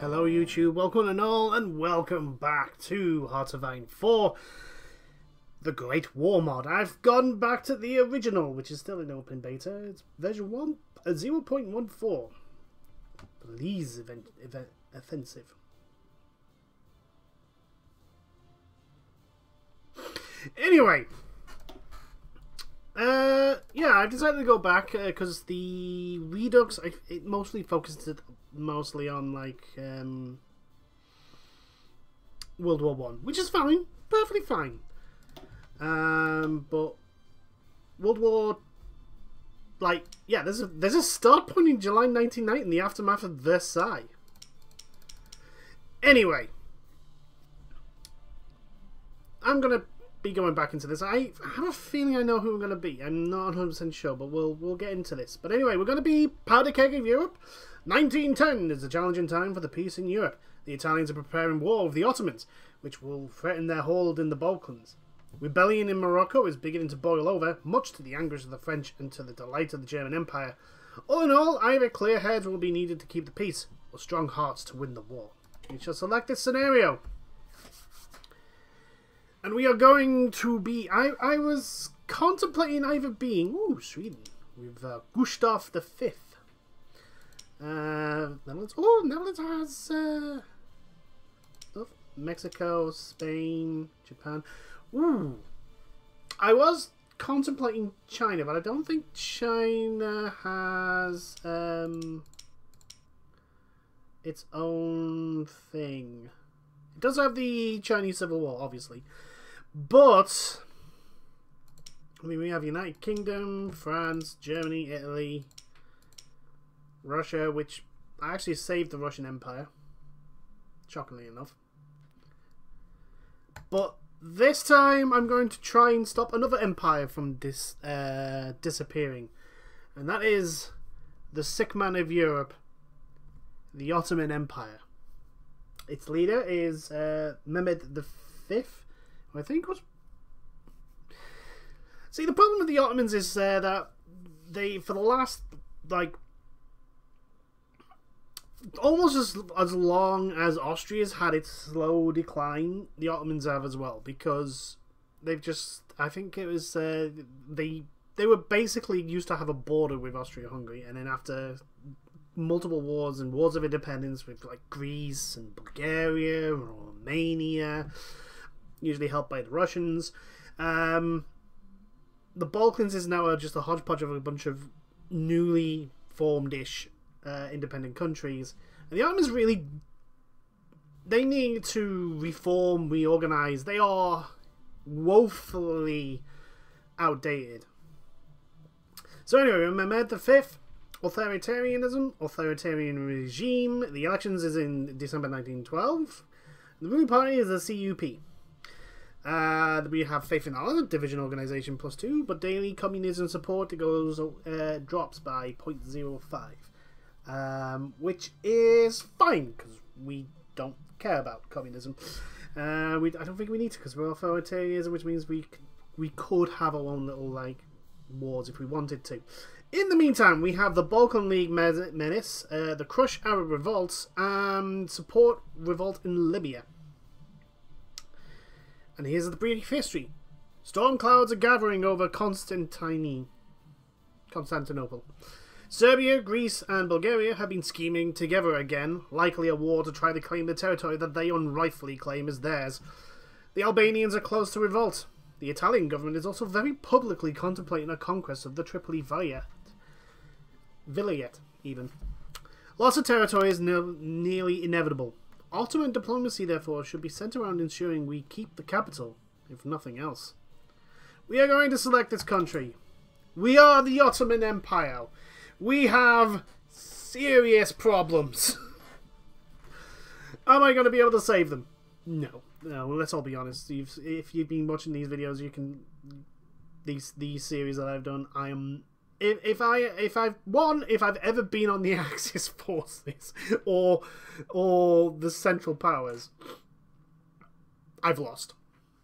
Hello YouTube, welcome and all, and welcome back to Hearts of Iron 4, the Great War mod. I've gone back to the original, which is still in open beta. It's version 0.14. Please, offensive. Anyway, yeah, I've decided to go back because the Redux, it mostly focuses mostly on like World War I, which is fine, perfectly fine. But World War, like, yeah, there's a start point in July 1990 in the aftermath of Versailles. Anyway, I'm gonna be going back into this. I have a feeling I know who I'm going to be. I'm not 100% sure, but we'll get into this. But anyway, we're going to be Powder Keg of Europe. 1910 is a challenging time for the peace in Europe. The Italians are preparing war with the Ottomans, which will threaten their hold in the Balkans. Rebellion in Morocco is beginning to boil over, much to the anguish of the French and to the delight of the German Empire. All in all, either clear heads will be needed to keep the peace, or strong hearts to win the war. We shall select this scenario. And we are going to be... I was contemplating either being... Ooh, Sweden. With Gustav V. Netherlands. Oh, Netherlands has... stuff. Mexico, Spain, Japan. Ooh. I was contemplating China, but I don't think China has its own thing. It does have the Chinese Civil War, obviously. But, I mean, we have United Kingdom, France, Germany, Italy, Russia, which I actually saved the Russian Empire, shockingly enough. But this time I'm going to try and stop another empire from disappearing. And that is the sick man of Europe, the Ottoman Empire. Its leader is Mehmed V, who I think was... See, the problem with the Ottomans is that they, for the last, like, almost as long as Austria's had its slow decline, the Ottomans have as well, because they've just, I think it was, they were basically used to have a border with Austria-Hungary, and then after multiple wars and wars of independence with like Greece and Bulgaria and Romania, usually helped by the Russians. The Balkans is now just a hodgepodge of a bunch of newly formed-ish independent countries. And the Ottomans really, they need to reform, reorganize. They are woefully outdated. So anyway, Mehmed V, authoritarian regime. The elections is in December 1912. The ruling party is the CUP. We have faith in our division organization +2, but daily communism support drops by 0.05, which is fine because we don't care about communism. I don't think we need to because we're authoritarianism, which means we could have our own little like wars if we wanted to. In the meantime, we have the Balkan League menace, the Crush Arab revolts, and support revolt in Libya. And here's the brief history. Storm clouds are gathering over Constantinople. Serbia, Greece, and Bulgaria have been scheming together again, likely a war to try to claim the territory that they unrightfully claim as theirs. The Albanians are close to revolt. The Italian government is also very publicly contemplating a conquest of the Tripoli Vilayet, even. Loss of territory is nearly inevitable. Ottoman diplomacy, therefore, should be centered around ensuring we keep the capital, if nothing else. We are going to select this country. We are the Ottoman Empire. We have serious problems. Am I going to be able to save them? No. No, let's all be honest. If you've been watching these videos, you can... These series that I've done, I am... If I've ever been on the Axis forces or the Central Powers, I've lost.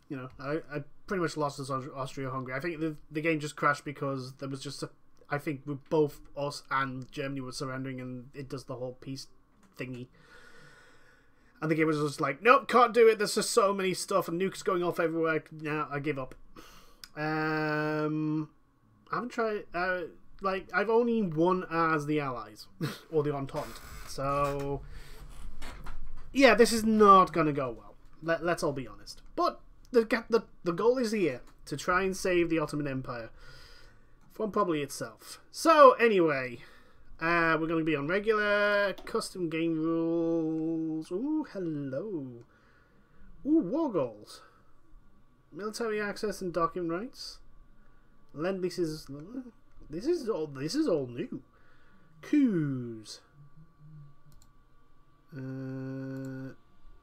You know, I pretty much lost as Austria-Hungary. I think the game just crashed because there was just I think both us and Germany were surrendering, and it does the whole peace thingy. And the game was just like, nope, can't do it. There's just so many stuff and nukes going off everywhere. Now I give up. I haven't tried. Like, I've only won as the Allies or the Entente. So yeah, this is not gonna go well. Let's all be honest. But the goal is here to try and save the Ottoman Empire from probably itself. So anyway. We're going to be on regular, custom game rules. Ooh, hello. Ooh, war goals. Military access and document rights. Lend leases. This is all new. Coups.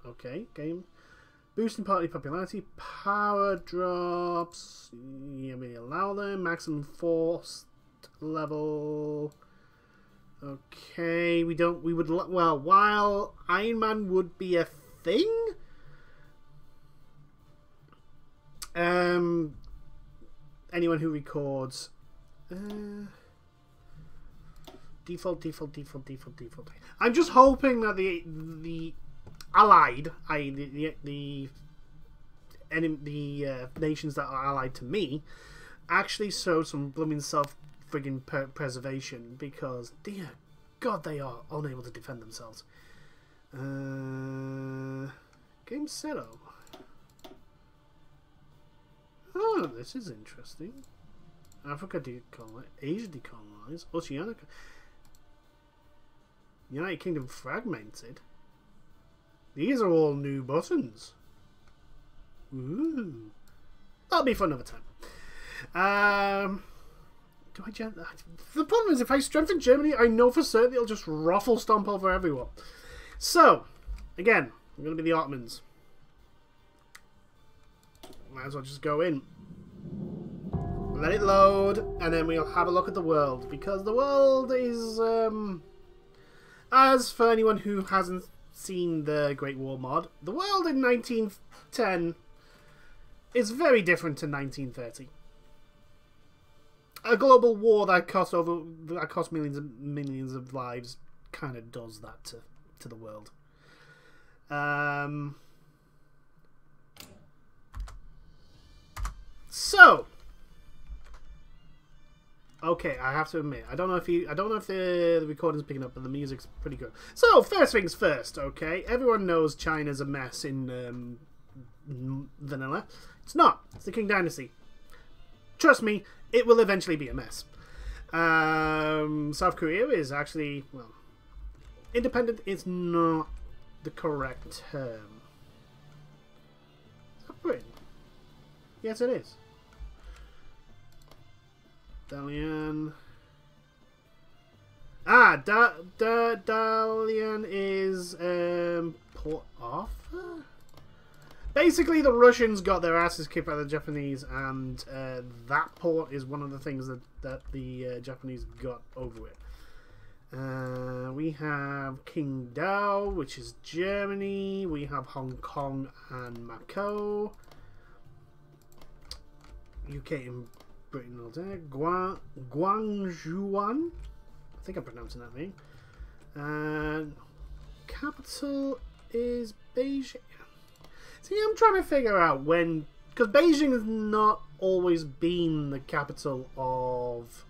Okay, game. Boosting party popularity. Power drops. Yeah, we allow them. Maximum force level. Okay, well, while Iron Man would be a thing, anyone who records, default. I'm just hoping that the allied, i.e. the nations that are allied to me, actually show some blooming friggin' preservation, because dear God, they are unable to defend themselves. Game setup. Oh, this is interesting. Africa decolonized, Asia decolonized, Oceania, United Kingdom fragmented. These are all new buttons. Ooh, that'll be for another time. The problem is, if I strengthen Germany, I know for certain it'll just ruffle stomp over everyone. So, again, we're going to be the Ottomans. Might as well just go in. Let it load, and then we'll have a look at the world. Because the world is, as for anyone who hasn't seen the Great War mod, the world in 1910 is very different to 1930. A global war that cost millions of lives kind of does that to the world. So, okay, I have to admit, I don't know if the recording's picking up, but the music's pretty good. So, first things first, okay? Everyone knows China's a mess in vanilla. It's not. It's the Qing Dynasty. Trust me, it will eventually be a mess. South Korea is actually, well, independent is not the correct term. Is that Britain? Yes, it is. Dalian. Dalian is Port Arthur? Basically, the Russians got their asses kicked by the Japanese, and that port is one of the things that the Japanese got over it. We have Qingdao, which is Germany. We have Hong Kong and Macau. UK and Britain all there. Guangzhouan. I think I'm pronouncing that name. Capital is Beijing. See, I'm trying to figure out when, because Beijing has not always been the capital of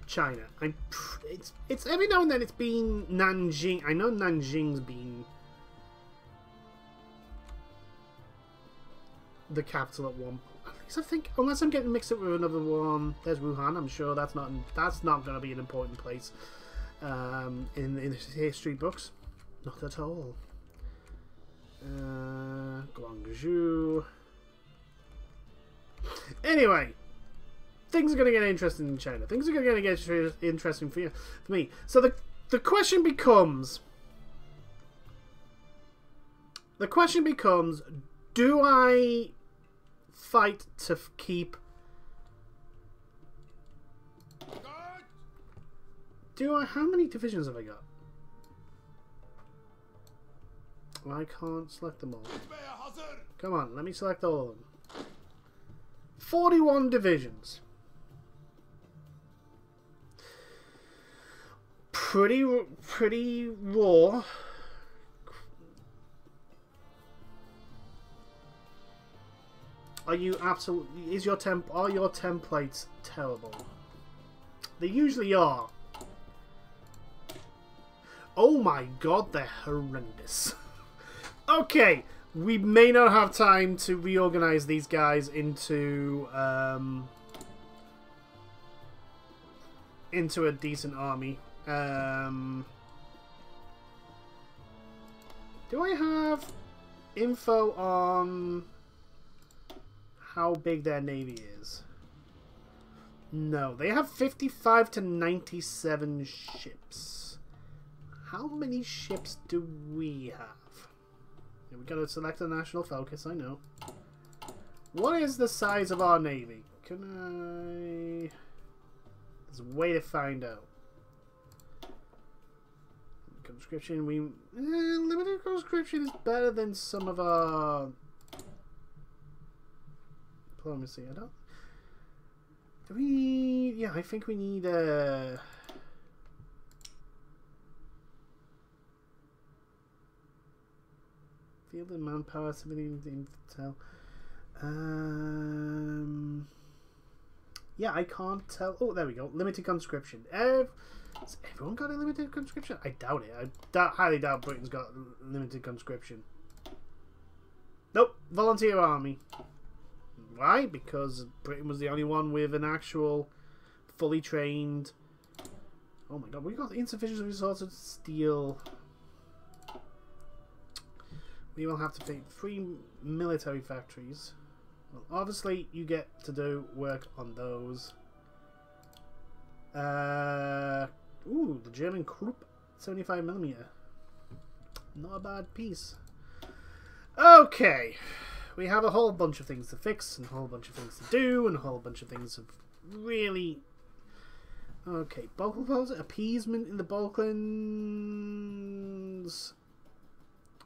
China. It's every now and then it's been Nanjing. I know Nanjing's been the capital at one point. At least I think, unless I'm getting mixed up with another one. There's Wuhan. I'm sure that's not going to be an important place in the history books. Not at all. Guangzhou. Anyway, things are going to get interesting in China. Things are going to get interesting for me. So the question becomes, do I fight to keep? How many divisions have I got? I can't select them all. Come on, let me select all of them. 41 divisions. pretty raw. Are you absolutely... Are your templates terrible? They usually are. Oh my god, they're horrendous. Okay, we may not have time to reorganize these guys into a decent army. Do I have info on how big their navy is? No, they have 55 to 97 ships. How many ships do we have? Yeah, we gotta select a national focus, I know. What is the size of our navy? Can I... There's a way to find out. Conscription, limited conscription is better than some of our diplomacy. I don't... Do we... Yeah, I think we need field and manpower, something to tell. Yeah, I can't tell. Oh, there we go. Limited conscription. Has everyone got a limited conscription? I doubt it. I highly doubt Britain's got limited conscription. Nope. Volunteer army. Why? Because Britain was the only one with an actual fully trained... Oh my god, we got insufficient resources to steal. We will have to pay 3 military factories. Well, obviously, you get to do work on those. Ooh, the German Krupp 75mm. Not a bad piece. Okay. We have a whole bunch of things to fix, and a whole bunch of things to do, and a whole bunch of things of really... Okay, Balkan appeasement in the Balkans...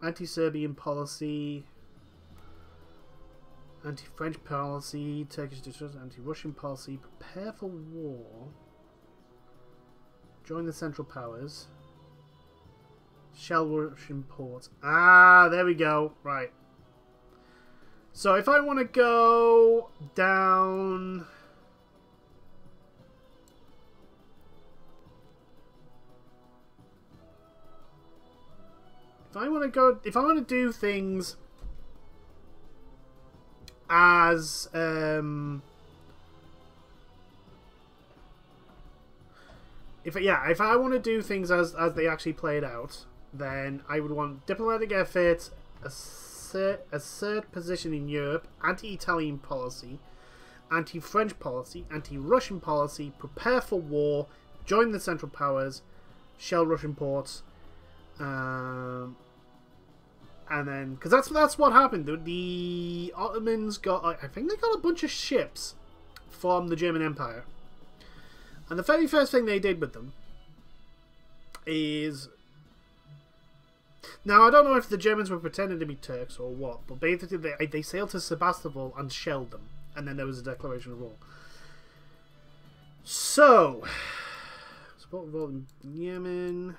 Anti-Serbian policy... Anti-French policy, Turkish distrust, anti-Russian policy, prepare for war... Join the Central Powers... Shell Russian ports... Ah, there we go, right. So if I want to go down... If I want to do things as if I want to do things as they actually played out, then I would want diplomatic effort, assert position in Europe, anti-Italian policy, anti-French policy, anti-Russian policy, prepare for war, join the Central Powers, shell Russian ports, and then because that's what happened. The Ottomans got, I think they got a bunch of ships from the German Empire, and the very first thing they did with them is, now I don't know if the Germans were pretending to be Turks or what, but basically they sailed to Sebastopol and shelled them, and then there was a declaration of war. So, support revolt in Yemen.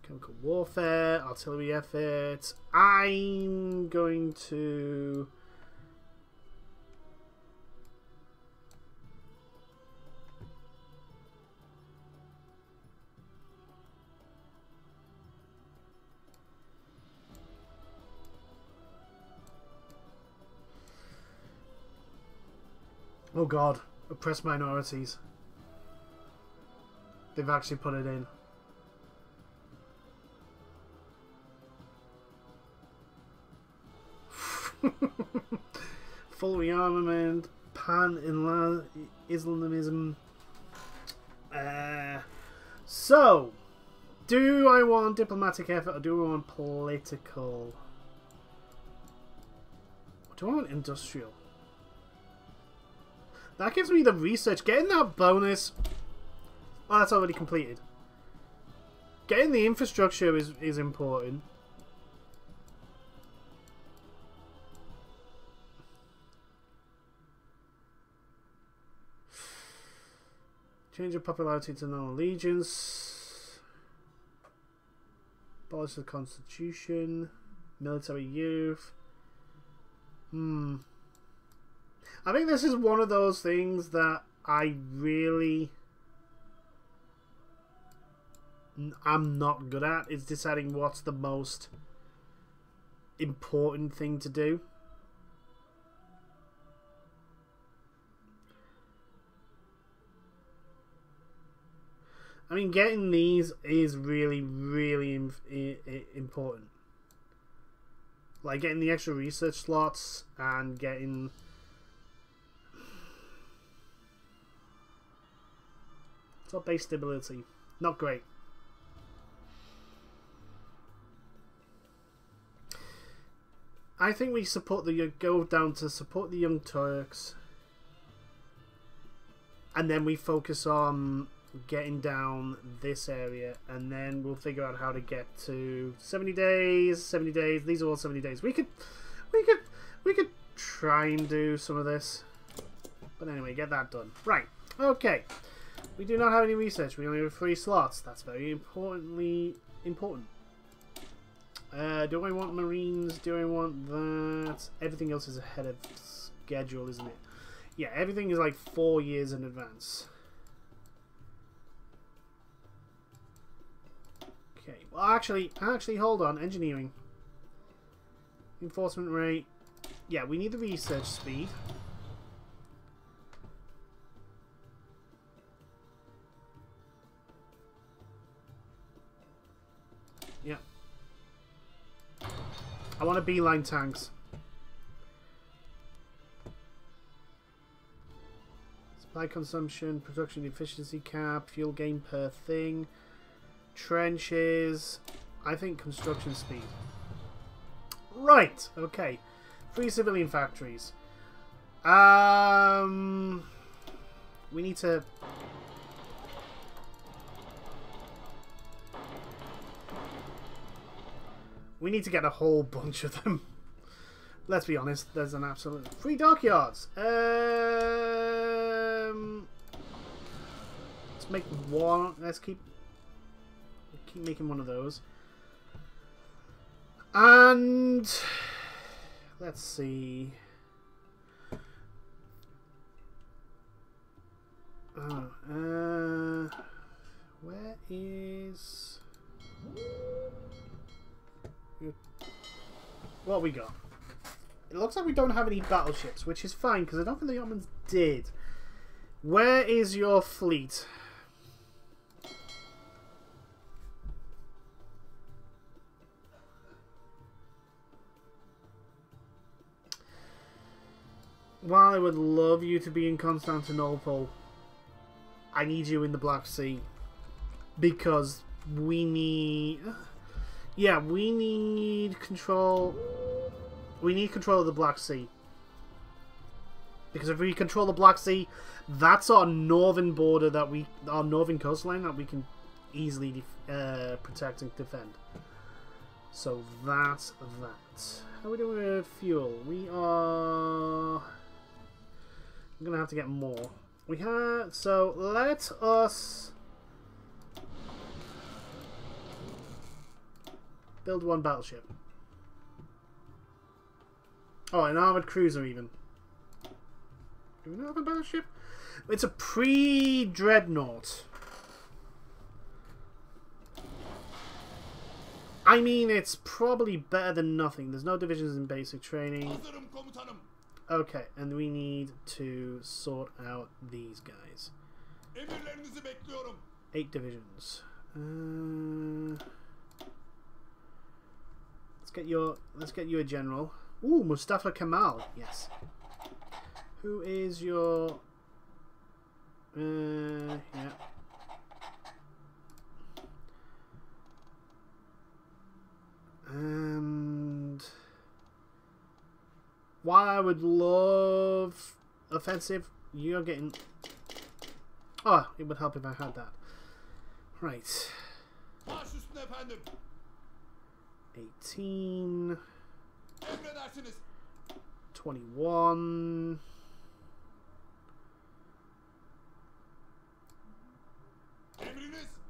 Chemical warfare, artillery efforts. I'm going to... Oh god, oppressed minorities. They've actually put it in. Full rearmament, pan-Islamism. So, do I want diplomatic effort or do I want political? Or do I want industrial? That gives me the research. Getting that bonus. Oh, that's already completed. Getting the infrastructure is important. Change of popularity to non-allegiance. Abolish the Constitution. Military youth. I think this is one of those things that I'm not good at, is deciding what's the most important thing to do. I mean, getting these is really, really important. Like getting the extra research slots and getting... Top base stability. Not great. I think we support go down to support the Young Turks. And then we focus on getting down this area, and then we'll figure out how to get to 70 days. 70 days. These are all 70 days. We could try and do some of this, but anyway, get that done. Right. Okay. We do not have any research. We only have 3 slots. That's very important. Do I want Marines? Do I want that? Everything else is ahead of schedule, isn't it? Yeah, everything is like 4 years in advance. Okay, well actually, hold on. Engineering. Enforcement rate. Yeah, we need the research speed. Yeah. I want to beeline tanks. Supply consumption, production efficiency cap, fuel gain per thing. Trenches. I think construction speed. Right. Okay. 3 civilian factories. We need to... We need to get a whole bunch of them. Let's be honest. There's an absolute... 3 dockyards. Let's make one. Let's keep making one of those. And let's see. Where is what we got? It looks like we don't have any battleships, which is fine because I don't think the Ottomans did. Where is your fleet? While I would love you to be in Constantinople, I need you in the Black Sea. Because we need... Yeah, we need control... We need control of the Black Sea. Because if we control the Black Sea, that's our northern border that we... Our northern coastline that we can easily protect and defend. So that's that. How are we doing with fuel? We are... I'm gonna have to get more. We have... So, let us... build 1 battleship. Oh, an armored cruiser even. Do we not have a battleship? It's a pre-dreadnought. I mean, it's probably better than nothing. There's no divisions in basic training. Okay, and we need to sort out these guys. 8 divisions. Let's get you a general. Ooh, Mustafa Kemal. Yes. Who is your... yeah. And... While I would love offensive, you're getting... Oh, it would help if I had that. Right. 18... 21...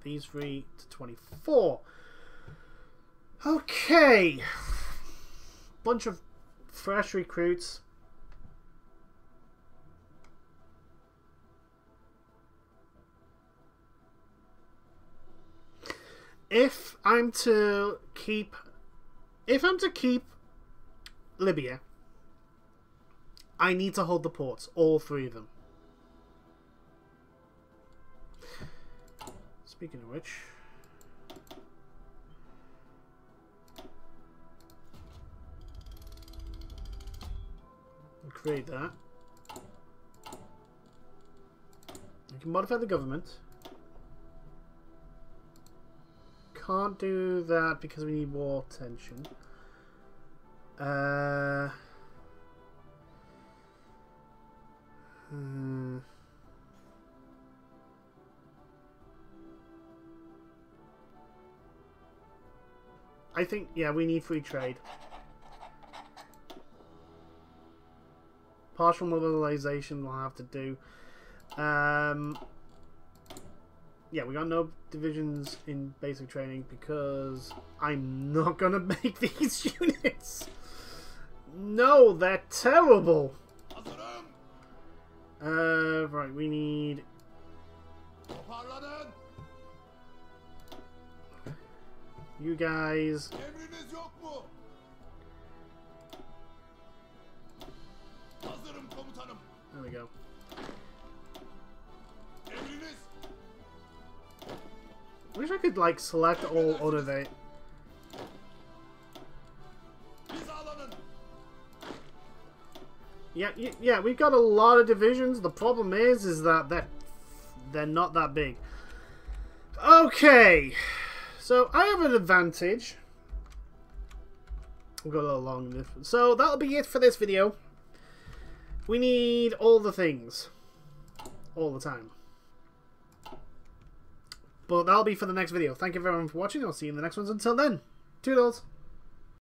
these 3 to 24. Okay. Bunch of fresh recruits. If I'm to keep Libya, I need to hold the ports, all 3 of them. Speaking of which, we'll create that. You can modify the government. Can't do that because we need war tension. I think, yeah, we need free trade. Partial mobilization we'll have to do. Yeah, we got no divisions in basic training because I'm not gonna make these units. No, they're terrible. Right, we need... You guys... There we go. I wish I could, like, select all Ottomans. Yeah, we've got a lot of divisions. The problem is that they're not that big. Okay, so I have an advantage. We'll go a little long in this. So that'll be it for this video. We need all the things, all the time. But that'll be for the next video. Thank you everyone for watching. I'll see you in the next ones. Until then, toodles.